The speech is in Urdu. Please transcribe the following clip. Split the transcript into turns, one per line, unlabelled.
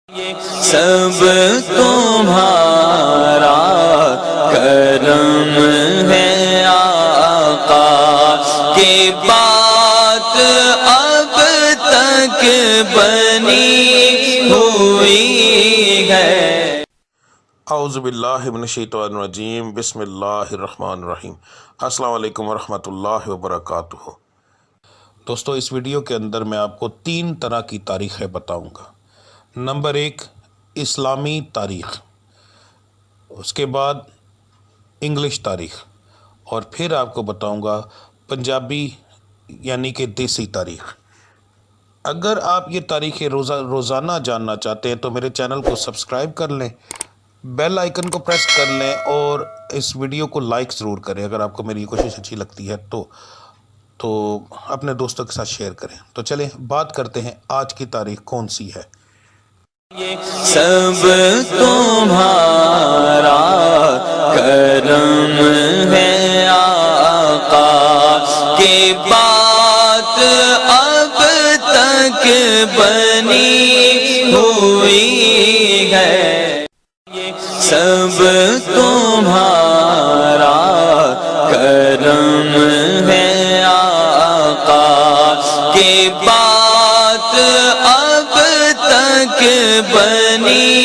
سب تمہارا کرم ہے آقا کی بات اب تک بنی ہوئی ہے۔
اعوذ باللہ من الشیطان الرجیم، بسم اللہ الرحمن الرحیم۔ السلام علیکم ورحمۃ اللہ وبرکاتہ۔ دوستو، اس ویڈیو کے اندر میں آپ کو 3 طرح کی تاریخیں بتاؤں گا۔ نمبر 1 اسلامی تاریخ، اس کے بعد انگلش تاریخ، اور پھر آپ کو بتاؤں گا پنجابی یعنی کہ دیسی تاریخ۔ اگر آپ یہ تاریخیں روزانہ جاننا چاہتے ہیں تو میرے چینل کو سبسکرائب کر لیں، بیل آئیکن کو پریس کر لیں اور اس ویڈیو کو لائک ضرور کریں۔ اگر آپ کو میری یہ کوشش اچھی لگتی ہے تو اپنے دوستوں کے ساتھ شیئر کریں۔ تو چلیں بات کرتے ہیں آج کی تاریخ کون سی ہے۔
سب تمہارا کرم ہے آقا کی بات اب تک بنی ہوئی ہے۔ سب تمہارا کرم ہے آقا کی بات اب تک بنی